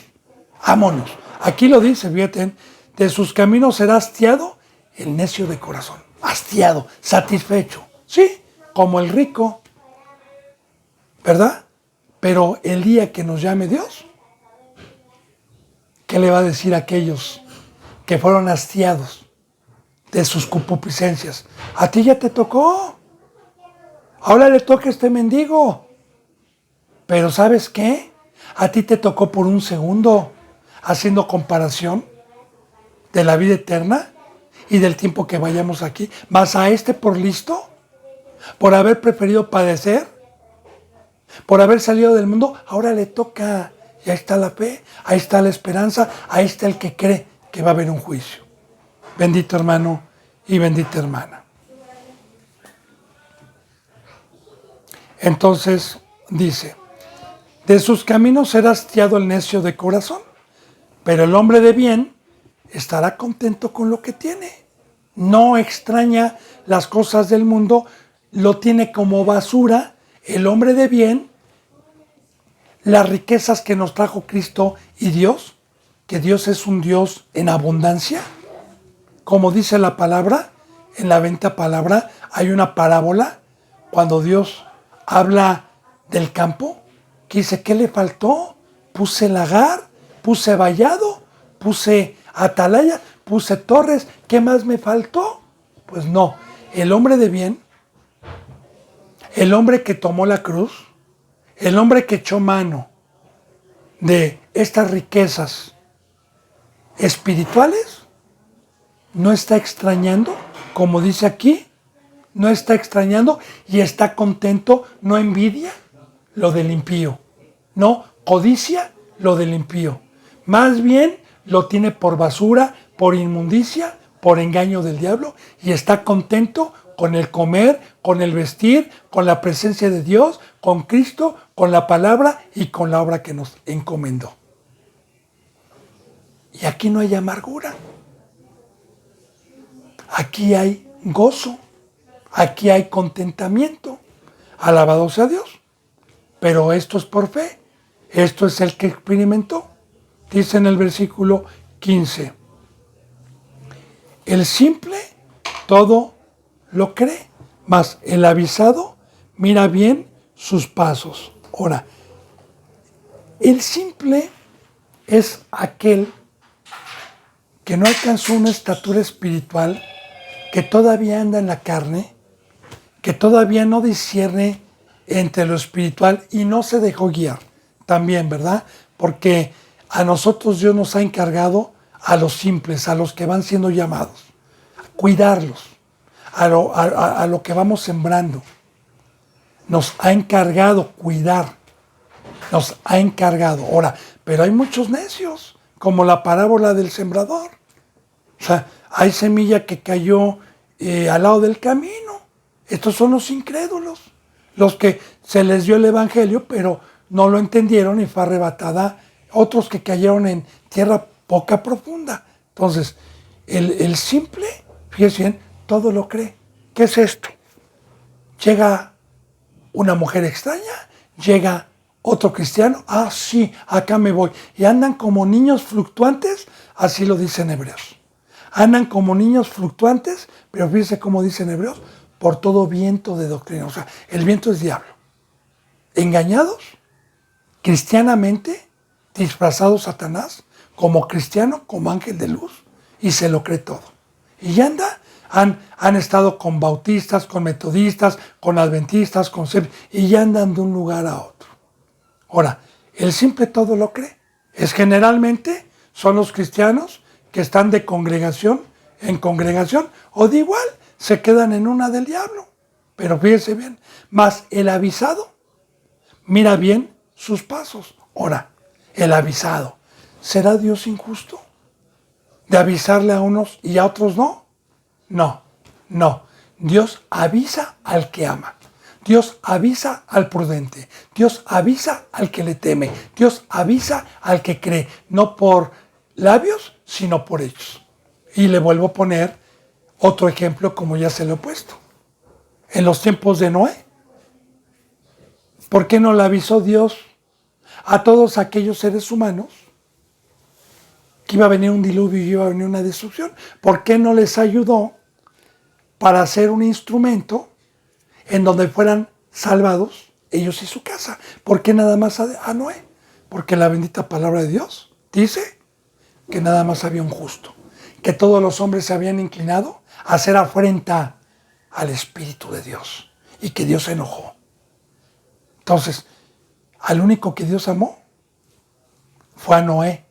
Vámonos. Aquí lo dice, fíjate, de sus caminos será hastiado el necio de corazón. Hastiado, satisfecho. Sí, como el rico, ¿verdad? Pero el día que nos llame Dios, ¿qué le va a decir a aquellos que fueron hastiados de sus concupiscencias? A ti ya te tocó. Ahora le toca a este mendigo. Pero ¿sabes qué? A ti te tocó por un segundo, haciendo comparación de la vida eterna y del tiempo que vayamos aquí. ¿Vas a este por listo? ¿Por haber preferido padecer? ¿Por haber salido del mundo? Ahora le toca. Y ahí está la fe, ahí está la esperanza, ahí está el que cree que va a haber un juicio. Bendito hermano y bendita hermana. Entonces dice, de sus caminos será hastiado el necio de corazón, pero el hombre de bien estará contento con lo que tiene. No extraña las cosas del mundo, lo tiene como basura. El hombre de bien, las riquezas que nos trajo Cristo y Dios, que Dios es un Dios en abundancia, como dice la palabra, en la 20 palabra hay una parábola cuando Dios habla del campo, que dice, ¿qué le faltó? Puse lagar, puse vallado, puse atalaya, puse torres, ¿qué más me faltó? Pues no, el hombre de bien, el hombre que tomó la cruz, el hombre que echó mano de estas riquezas espirituales, no está extrañando, como dice aquí, no está extrañando y está contento, no envidia lo del impío, no codicia lo del impío. Más bien lo tiene por basura, por inmundicia, por engaño del diablo y está contento con el comer, con el vestir, con la presencia de Dios, con Cristo, con la palabra y con la obra que nos encomendó. Y aquí no hay amargura. Aquí hay gozo. Aquí hay contentamiento. Alabado sea Dios. Pero esto es por fe. Esto es el que experimentó. Dice en el versículo 15. El simple todo lo cree, mas el avisado mira bien sus pasos. Ahora, el simple es aquel que no alcanzó una estatura espiritual, que todavía anda en la carne, que todavía no discierne entre lo espiritual y no se dejó guiar. También, ¿verdad? Porque a nosotros Dios nos ha encargado, a los simples, a los que van siendo llamados, cuidarlos, a lo que vamos sembrando. Nos ha encargado cuidar, nos ha encargado. Ahora, pero hay muchos necios, como la parábola del sembrador. O sea, hay semilla que cayó al lado del camino. Estos son los incrédulos, los que se les dio el evangelio, pero no lo entendieron y fue arrebatada. Otros que cayeron en tierra poca profunda. Entonces, el simple, fíjense bien, todo lo cree. ¿Qué es esto? Llega una mujer extraña, llega otro cristiano, ah, sí, acá me voy. Y andan como niños fluctuantes, así lo dicen Hebreos. Andan como niños fluctuantes, pero fíjense cómo dicen Hebreos, por todo viento de doctrina. O sea, el viento es diablo. Engañados, cristianamente, disfrazados Satanás, como cristiano, como ángel de luz, y se lo cree todo. Y ya anda, han estado con bautistas, con metodistas, con adventistas, con y ya andan de un lugar a otro. Ahora, el simple todo lo cree. Es generalmente, son los cristianos que están de congregación en congregación, o de igual, se quedan en una del diablo. Pero fíjense bien, más el avisado, mira bien sus pasos. Ahora, el avisado, ¿será Dios injusto? ¿De avisarle a unos y a otros no? No, no. Dios avisa al que ama. Dios avisa al prudente. Dios avisa al que le teme. Dios avisa al que cree. No por labios, sino por hechos. Y le vuelvo a poner otro ejemplo como ya se lo he puesto. En los tiempos de Noé, ¿por qué no le avisó Dios a todos aquellos seres humanos que iba a venir un diluvio y iba a venir una destrucción? ¿Por qué no les ayudó para hacer un instrumento en donde fueran salvados ellos y su casa? ¿Por qué nada más a Noé? Porque la bendita palabra de Dios dice que nada más había un justo, que todos los hombres se habían inclinado a hacer afrenta al Espíritu de Dios y que Dios se enojó. Entonces, al único que Dios amó fue a Noé,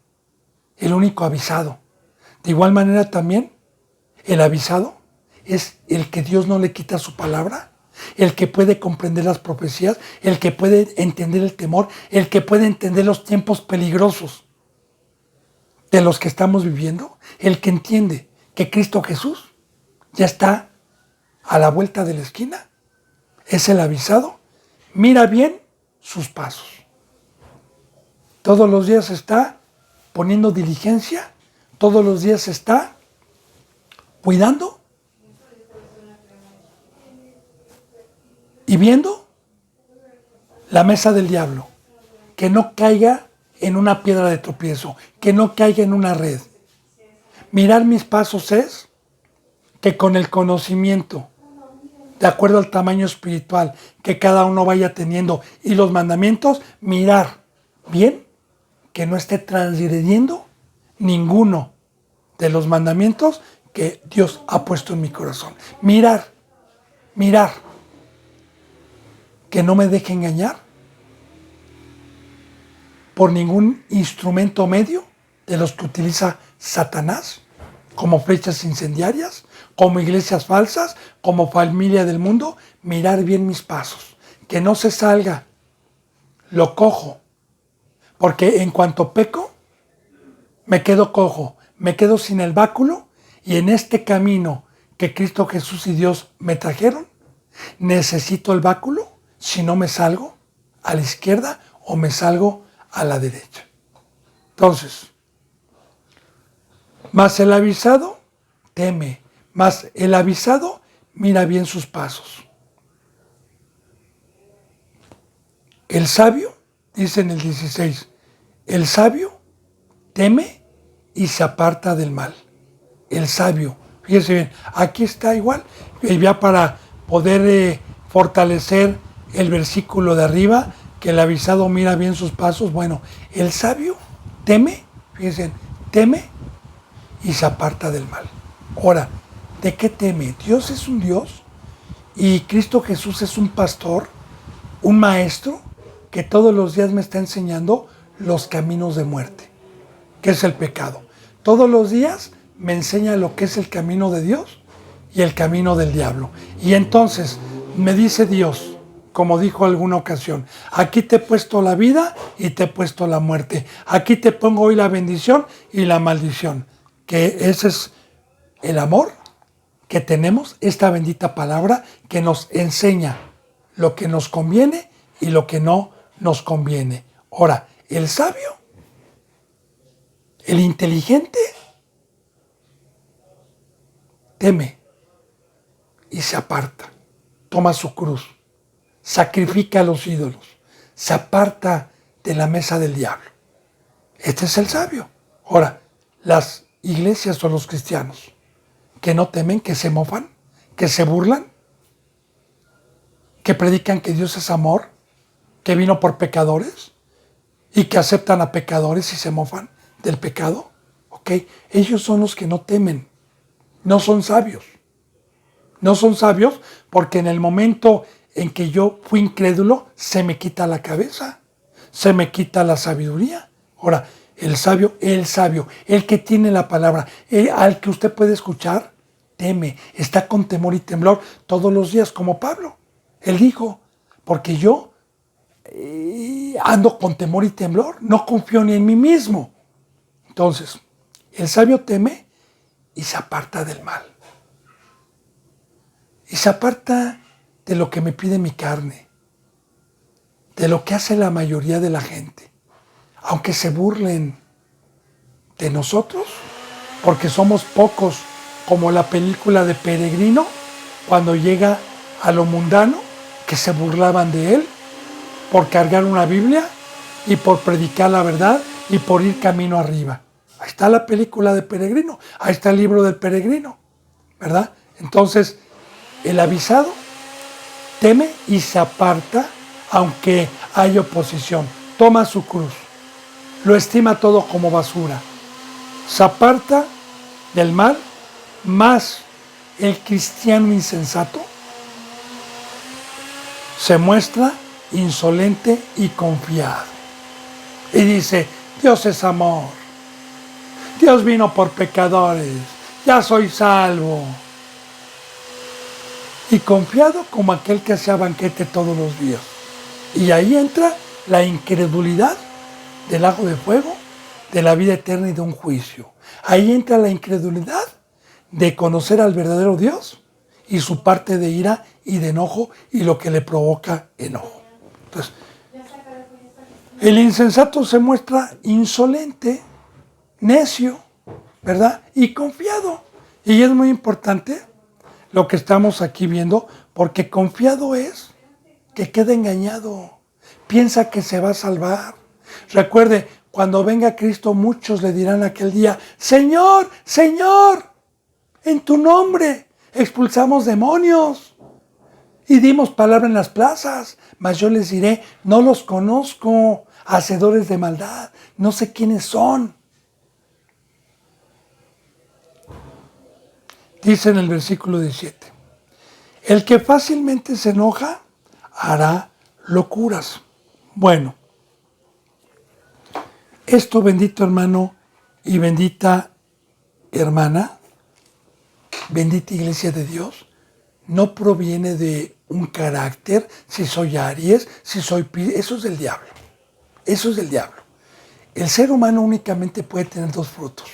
el único avisado. De igual manera también, el avisado es el que Dios no le quita su palabra, el que puede comprender las profecías, el que puede entender el temor, el que puede entender los tiempos peligrosos de los que estamos viviendo, el que entiende que Cristo Jesús ya está a la vuelta de la esquina, es el avisado. mira bien sus pasos. Todos los días está poniendo diligencia, todos los días está cuidando y viendo la mesa del diablo, que no caiga en una piedra de tropiezo, que no caiga en una red. Mirar mis pasos es que con el conocimiento, de acuerdo al tamaño espiritual que cada uno vaya teniendo y los mandamientos, mirar bien que no esté transgrediendo ninguno de los mandamientos que Dios ha puesto en mi corazón. Mirar que no me deje engañar por ningún instrumento medio de los que utiliza Satanás, como flechas incendiarias, como iglesias falsas, como familia del mundo. Mirar bien mis pasos, que no se salga lo cojo, porque en cuanto peco, me quedo cojo, me quedo sin el báculo, y en este camino que Cristo Jesús y Dios me trajeron, necesito el báculo, si no me salgo a la izquierda o me salgo a la derecha. Entonces, mas el avisado teme, mas el avisado mira bien sus pasos. El sabio, dice en el 16, el sabio teme y se aparta del mal. El sabio, fíjese bien, aquí está igual, y ya para poder fortalecer el versículo de arriba, que el avisado mira bien sus pasos. Bueno, el sabio teme, fíjense, teme y se aparta del mal. Ahora, ¿de qué teme? Dios es un Dios y Cristo Jesús es un pastor, un maestro que todos los días me está enseñando los caminos de muerte, que es el pecado. Todos los días me enseña lo que es el camino de Dios y el camino del diablo. Y entonces me dice Dios, como dijo alguna ocasión, aquí te he puesto la vida y te he puesto la muerte. Aquí te pongo hoy la bendición y la maldición. Que ese es el amor que tenemos, esta bendita palabra que nos enseña lo que nos conviene y lo que no nos conviene. Ahora, el sabio, el inteligente, teme y se aparta, toma su cruz, sacrifica a los ídolos, se aparta de la mesa del diablo. Este es el sabio. Ahora, las iglesias o los cristianos que no temen, que se mofan, que se burlan, que predican que Dios es amor, que vino por pecadores y que aceptan a pecadores y se mofan del pecado, ¿ok? Ellos son los que no temen, no son sabios. No son sabios porque en el momento en que yo fui incrédulo, se me quita la cabeza, se me quita la sabiduría. Ahora, el sabio, el que tiene la palabra, al que usted puede escuchar, teme, está con temor y temblor todos los días, como Pablo. Él dijo, porque yo ando con temor y temblor, no confío ni en mí mismo. Entonces, el sabio teme y se aparta del mal. Y se aparta de lo que me pide mi carne, de lo que hace la mayoría de la gente, aunque se burlen de nosotros, porque somos pocos, como la película de Peregrino, cuando llega a lo mundano, que se burlaban de él por cargar una Biblia y por predicar la verdad y por ir camino arriba. Ahí está la película de Peregrino, ahí está el libro del Peregrino, ¿verdad? Entonces, el avisado teme y se aparta aunque hay oposición. Toma su cruz, lo estima todo como basura, se aparta del mal. Más el cristiano insensato se muestra insolente y confiado. Y dice, Dios es amor. Dios vino por pecadores. Ya soy salvo. Y confiado como aquel que hacía banquete todos los días. Y ahí entra la incredulidad del lago de fuego, de la vida eterna y de un juicio. Ahí entra la incredulidad de conocer al verdadero Dios y su parte de ira y de enojo y lo que le provoca enojo. Entonces, el insensato se muestra insolente, necio, ¿verdad? Y confiado. Y es muy importante lo que estamos aquí viendo, porque confiado es que queda engañado. Piensa que se va a salvar. Recuerde, cuando venga Cristo, muchos le dirán aquel día, Señor, Señor, en tu nombre expulsamos demonios y dimos palabra en las plazas, mas yo les diré, no los conozco, hacedores de maldad, no sé quiénes son. Dice en el versículo 17, el que fácilmente se enoja hará locuras. Bueno, esto, bendito hermano y bendita hermana, bendita iglesia de Dios, no proviene de un carácter, si soy Aries, si soy Piscis, eso es del diablo. Eso es del diablo. El ser humano únicamente puede tener dos frutos.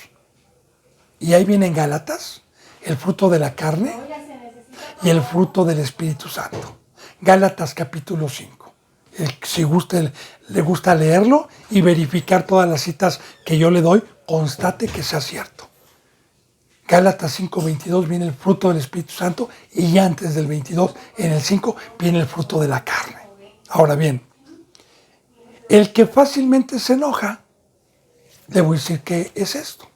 Y ahí viene en Gálatas, el fruto de la carne y el fruto del Espíritu Santo. Gálatas capítulo 5. Si le gusta leerlo y verificar todas las citas que yo le doy, constate que sea cierto. Gálatas 5:22 viene el fruto del Espíritu Santo y antes del 22, en el 5, viene el fruto de la carne. Ahora bien, el que fácilmente se enoja, le voy a decir que es esto.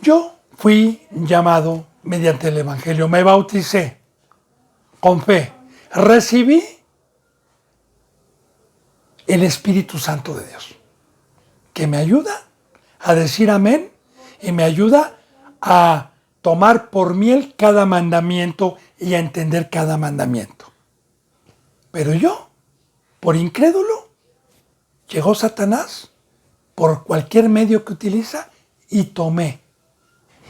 Yo fui llamado mediante el Evangelio, me bauticé con fe, recibí el Espíritu Santo de Dios, que me ayuda a decir amén y me ayuda a tomar por miel cada mandamiento y a entender cada mandamiento. Pero yo, por incrédulo, llegó Satanás por cualquier medio que utiliza y tomé.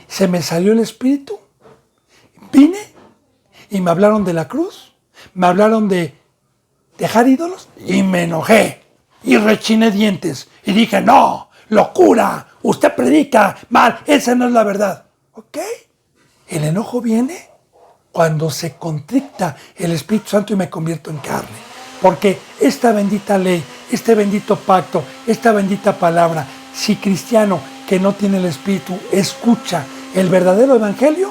Se me salió el espíritu, vine y me hablaron de la cruz, me hablaron de dejar ídolos y me enojé y rechiné dientes y dije, no, locura, usted predica mal, esa no es la verdad. ¿Ok? El enojo viene cuando se contricta el Espíritu Santo y me convierto en carne. Porque esta bendita ley, este bendito pacto, esta bendita palabra, si cristiano que no tiene el Espíritu escucha el verdadero evangelio,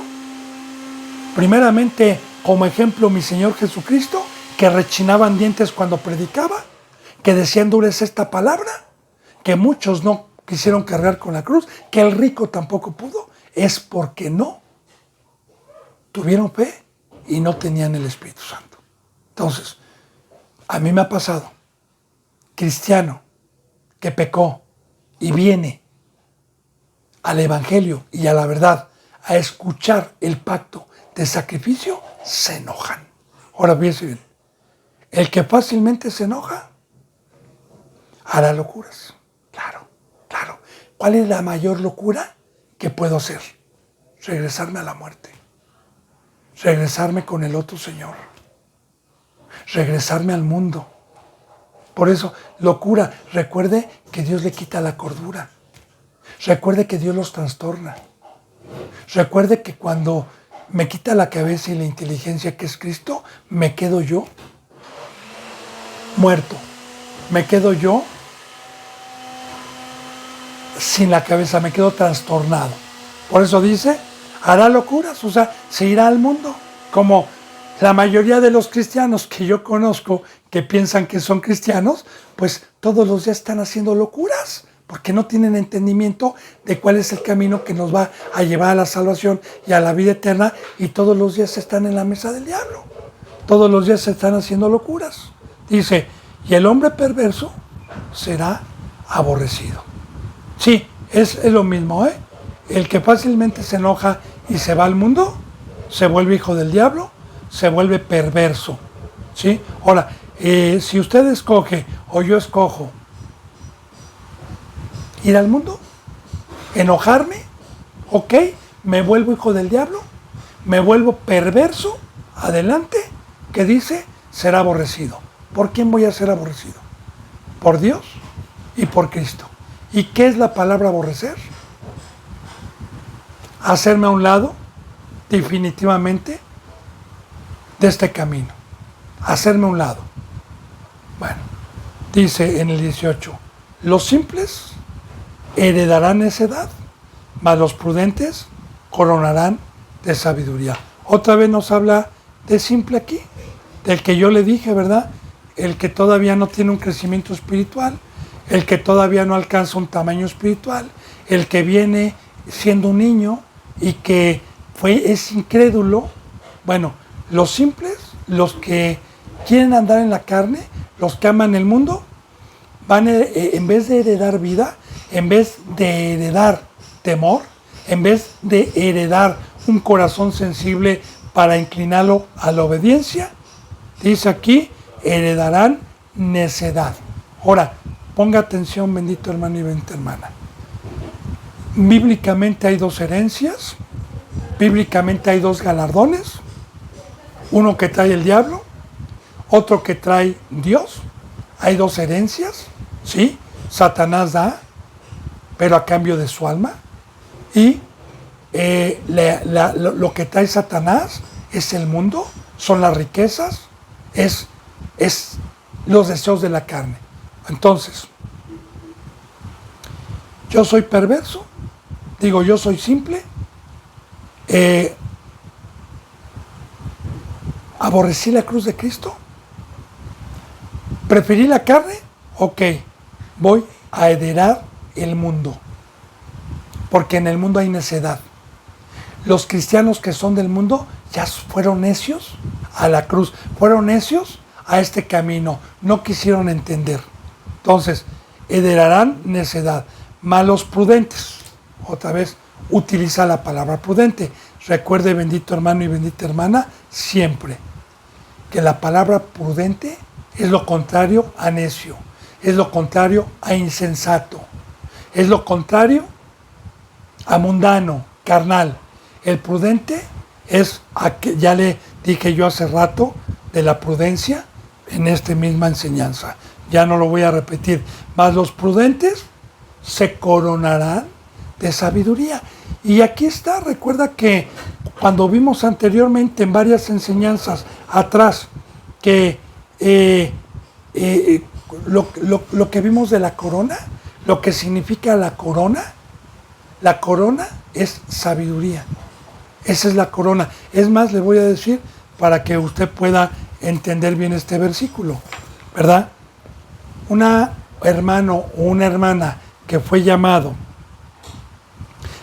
primeramente como ejemplo mi Señor Jesucristo, que rechinaban dientes cuando predicaba, que decían dura es esta palabra, que muchos no quisieron cargar con la cruz, que el rico tampoco pudo, es porque no tuvieron fe y no tenían el Espíritu Santo. Entonces, a mí me ha pasado, cristiano que pecó y viene al Evangelio y a la verdad a escuchar el pacto de sacrificio, se enojan. Ahora fíjense bien, el que fácilmente se enoja hará locuras. Claro, claro. ¿Cuál es la mayor locura que puedo hacer? Regresarme a la muerte. Regresarme con el otro Señor. Regresarme al mundo. Por eso, locura. Recuerde que Dios le quita la cordura. Recuerde que Dios los trastorna. Recuerde que cuando me quita la cabeza y la inteligencia que es Cristo, me quedo yo muerto. Me quedo yo sin la cabeza, me quedo trastornado. Por eso dice, hará locuras, o sea, se irá al mundo. Como la mayoría de los cristianos que yo conozco que piensan que son cristianos, pues todos los días están haciendo locuras, porque no tienen entendimiento de cuál es el camino que nos va a llevar a la salvación y a la vida eterna, y todos los días están en la mesa del diablo. Todos los días se están haciendo locuras. Dice, y el hombre perverso será aborrecido. Sí, es lo mismo, ¿eh? El que fácilmente se enoja y se va al mundo, se vuelve hijo del diablo, se vuelve perverso, ¿sí? Ahora, si usted escoge o yo escojo ir al mundo, enojarme, ok, me vuelvo hijo del diablo, me vuelvo perverso, adelante, que dice, será aborrecido. ¿Por quién voy a ser aborrecido? Por Dios y por Cristo. ¿Y qué es la palabra aborrecer? Hacerme a un lado, definitivamente, de este camino. hacerme a un lado. Bueno, dice en el 18, los simples heredarán necedad, mas los prudentes coronarán de sabiduría. Otra vez nos habla de simple aquí, del que yo le dije, ¿verdad? El que todavía no tiene un crecimiento espiritual, el que todavía no alcanza un tamaño espiritual, el que viene siendo un niño y que es incrédulo. Bueno, los simples, los que quieren andar en la carne, los que aman el mundo, van en vez de heredar vida, en vez de heredar temor, en vez de heredar un corazón sensible para inclinarlo a la obediencia, dice aquí, heredarán necedad. Ahora, ponga atención, bendito hermano y bendita hermana. Bíblicamente hay dos herencias, bíblicamente hay dos galardones, uno que trae el diablo, otro que trae Dios. Hay dos herencias, ¿sí? Satanás da, pero a cambio de su alma. Y lo que trae Satanás es el mundo, son las riquezas, es los deseos de la carne. Entonces, yo soy perverso, digo, yo soy simple, aborrecí la cruz de Cristo, preferí la carne, ok, voy a heredar el mundo, porque en el mundo hay necedad. Los cristianos que son del mundo ya fueron necios a la cruz, fueron necios a este camino, no quisieron entender. Entonces, heredarán necedad, malos prudentes. Otra vez, utiliza la palabra prudente. Recuerde, bendito hermano y bendita hermana, siempre que la palabra prudente es lo contrario a necio, es lo contrario a insensato, es lo contrario a mundano, carnal. El prudente es, ya le dije yo hace rato, de la prudencia en esta misma enseñanza. Ya no lo voy a repetir. Mas los prudentes se coronarán de sabiduría. Y aquí está, recuerda que cuando vimos anteriormente en varias enseñanzas atrás, que lo que vimos de la corona, lo que significa la corona es sabiduría. Esa es la corona. Es más, le voy a decir para que usted pueda entender bien este versículo, ¿verdad? Un hermano o una hermana que fue llamado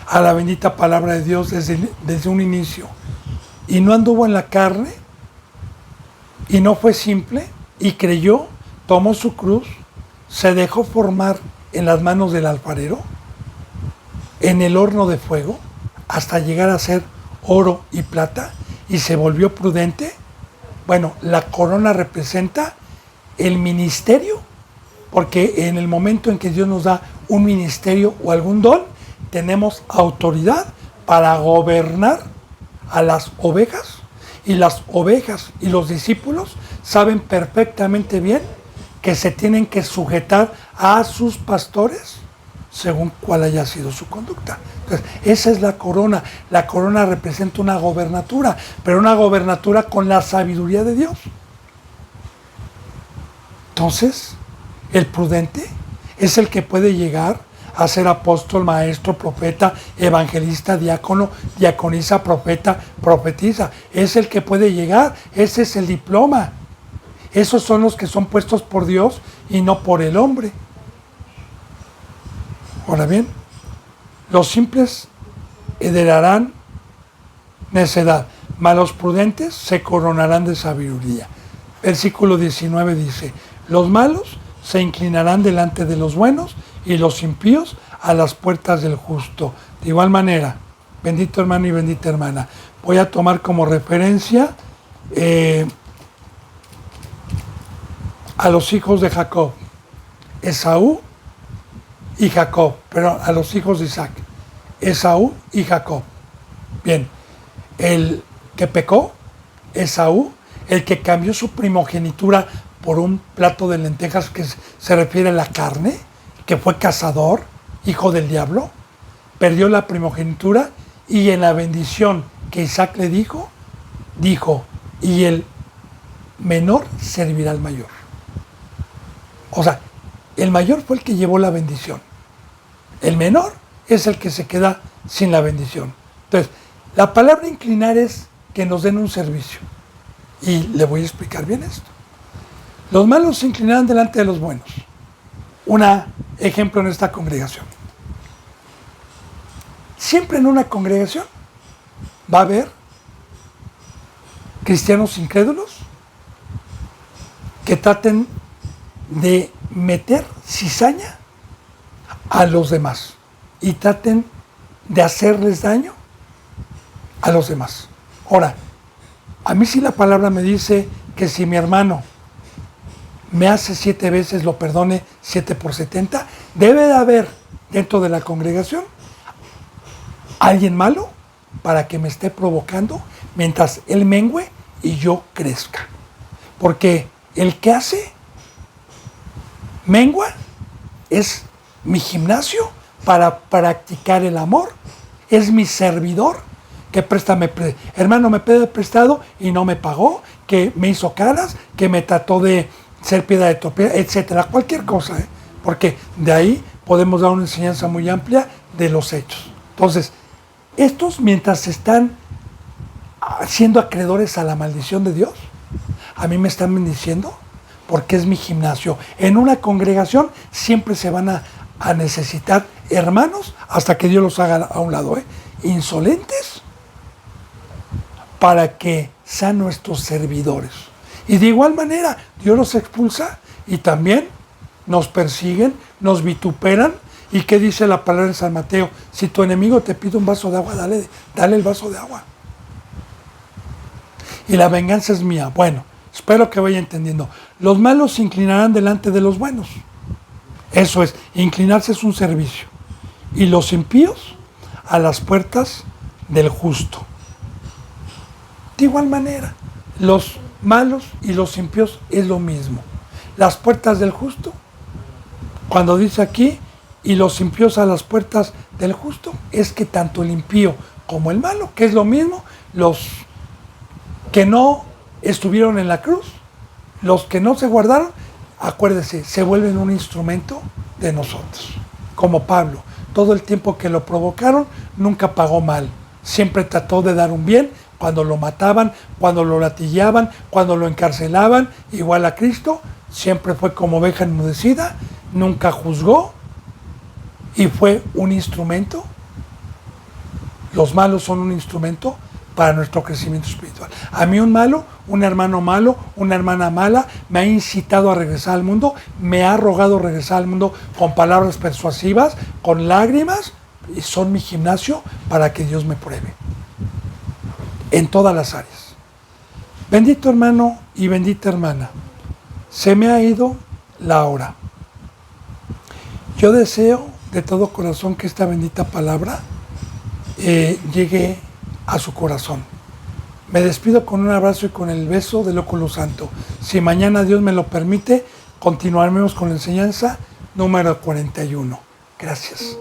a la bendita palabra de Dios desde un inicio y no anduvo en la carne y no fue simple y creyó, tomó su cruz, se dejó formar en las manos del alfarero, en el horno de fuego, hasta llegar a ser oro y plata, y se volvió prudente. Bueno, la corona representa el ministerio, porque en el momento en que Dios nos da un ministerio o algún don, tenemos autoridad para gobernar a las ovejas, y las ovejas y los discípulos saben perfectamente bien que se tienen que sujetar a sus pastores según cuál haya sido su conducta. Entonces, esa es la corona. La corona representa una gobernatura, pero una gobernatura con la sabiduría de Dios. Entonces, el prudente es el que puede llegar a ser apóstol, maestro, profeta, evangelista, diácono, diaconisa, profeta, profetiza. Es el que puede llegar, ese es el diploma. Esos son los que son puestos por Dios y no por el hombre. Ahora bien, los simples heredarán necedad, mas los prudentes se coronarán de sabiduría. Versículo 19 dice, los malos se inclinarán delante de los buenos y los impíos a las puertas del justo. De igual manera, bendito hermano y bendita hermana, voy a tomar como referencia a los hijos de Jacob, Esaú y Jacob, pero a los hijos de Isaac, Esaú y Jacob. Bien, el que pecó, Esaú, el que cambió su primogenitura por un plato de lentejas, que se refiere a la carne, que fue cazador, hijo del diablo, perdió la primogenitura, y en la bendición que Isaac le dijo, y el menor servirá al mayor. O sea, el mayor fue el que llevó la bendición. El menor es el que se queda sin la bendición. Entonces, la palabra inclinar es que nos den un servicio. Y le voy a explicar bien esto. Los malos se inclinarán delante de los buenos. Un ejemplo en esta congregación. Siempre en una congregación va a haber cristianos incrédulos que traten de meter cizaña a los demás y traten de hacerles daño a los demás. Ahora, a mí sí la palabra me dice que si mi hermano me hace 7 veces, lo perdone 7 por 70, debe de haber dentro de la congregación alguien malo para que me esté provocando mientras él mengüe y yo crezca. Porque el que hace mengua es mi gimnasio para practicar el amor, es mi servidor que hermano me pide prestado y no me pagó, que me hizo caras, que me trató de ser piedra de tropiezo, etcétera, cualquier cosa, porque de ahí podemos dar una enseñanza muy amplia de los hechos. Entonces, estos mientras están siendo acreedores a la maldición de Dios, a mí me están bendiciendo porque es mi gimnasio. En una congregación siempre se van a necesitar hermanos hasta que Dios los haga a un lado, insolentes, para que sean nuestros servidores. Y de igual manera, Dios los expulsa y también nos persiguen, nos vituperan. ¿Y qué dice la palabra en San Mateo? Si tu enemigo te pide un vaso de agua, dale el vaso de agua. Y la venganza es mía. Bueno, espero que vaya entendiendo. Los malos se inclinarán delante de los buenos. Eso es, inclinarse es un servicio. Y los impíos a las puertas del justo. De igual manera, los malos y los impíos es lo mismo. Las puertas del justo, cuando dice aquí, y los impíos a las puertas del justo, es que tanto el impío como el malo, que es lo mismo, los que no estuvieron en la cruz, los que no se guardaron, acuérdese, se vuelven un instrumento de nosotros. Como Pablo, todo el tiempo que lo provocaron, nunca pagó mal. Siempre trató de dar un bien cuando lo mataban, cuando lo latillaban, cuando lo encarcelaban, igual a Cristo, siempre fue como oveja enmudecida, nunca juzgó y fue un instrumento. Los malos son un instrumento para nuestro crecimiento espiritual. A mí un malo, un hermano malo, una hermana mala, me ha incitado a regresar al mundo, me ha rogado regresar al mundo con palabras persuasivas, con lágrimas, y son mi gimnasio para que Dios me pruebe. En todas las áreas. Bendito hermano y bendita hermana, se me ha ido la hora. Yo deseo de todo corazón que esta bendita palabra llegue a su corazón. Me despido con un abrazo y con el beso del óculo santo. Si mañana Dios me lo permite, continuaremos con la enseñanza número 41. Gracias.